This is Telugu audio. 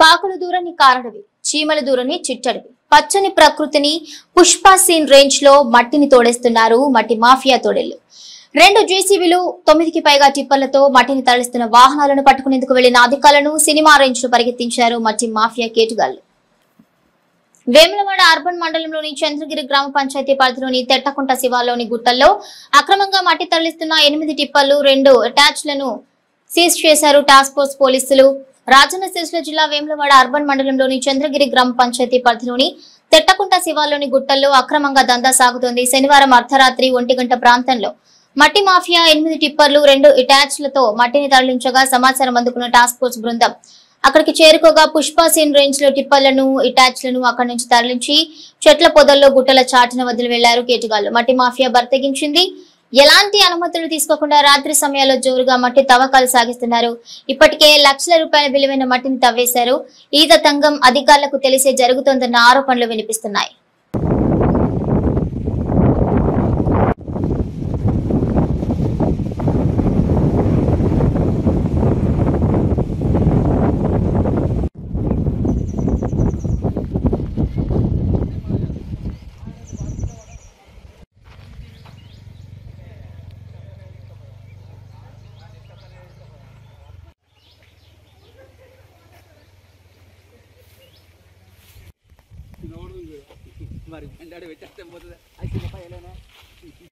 కాకులు దూరని కారడవి, చీమల దూరని చిట్టడివి. పచ్చని ప్రకృతిని పుష్ప సీన్ రేంజ్ లో మట్టిని తోడేస్తున్నారు మట్టి మాఫియా తోడేళ్లు. 2 జేసీబీలు 9కి పైగా టిప్పర్లతో మట్టిని తరలిస్తున్న వాహనాలను పట్టుకునేందుకు వెళ్లిన అధికారులను సినిమా రేంజ్ లో పరిగెత్తించారు మట్టి మాఫియా కేటుగాళ్లు. వేములవాడ అర్బన్ మండలంలోని చంద్రగిరి గ్రామ పంచాయతీ పరిధిలోని తెట్టకుంట శివార్లోని గుట్టల్లో అక్రమంగా మట్టి తరలిస్తున్న 8 టిప్పర్లు 2 అటాచ్లను సీజ్ చేశారు టాస్క్ ఫోర్స్ పోలీసులు. రాజన్న సిరిసిల్ల జిల్లా వేములవాడ అర్బన్ మండలంలోని చంద్రగిరి గ్రామ పంచాయతీ పరిధిలోని తెట్టకుంట శివార్లోని గుట్టల్లో అక్రమంగా దందా సాగుతోంది. శనివారం అర్ధరాత్రి 1 గంట ప్రాంతంలో మట్టి మాఫియా 8 టిప్పర్లు 2 అటాచ్లతో మట్టిని తరలించగా సమాచారం అందుకున్న టాస్క్ ఫోర్స్ బృందం అక్కడికి చేరుకోగా పుష్ప సీన్ రేంజ్ లో టిప్పర్లను అటాచ్లను అక్కడి నుంచి తరలించి చెట్ల పొదల్లో గుట్టల చాటున వదిలి వెళ్లారు కేటుగాళ్లు. మట్టి మాఫియా బరితెగించింది. ఎలాంటి అనుమతులు తీసుకోకుండా రాత్రి సమయాల్లో జోరుగా మట్టి తవ్వకాలు సాగిస్తున్నారు. ఇప్పటికే లక్షల రూపాయల విలువైన మట్టిని తవ్వేశారు. ఈ తతంగం అధికారులకు తెలిసే జరుగుతోందన్న ఆరోపణలు వినిపిస్తున్నాయి. మరి బండాడు పెట్టేస్తే పోతుంది. అయితే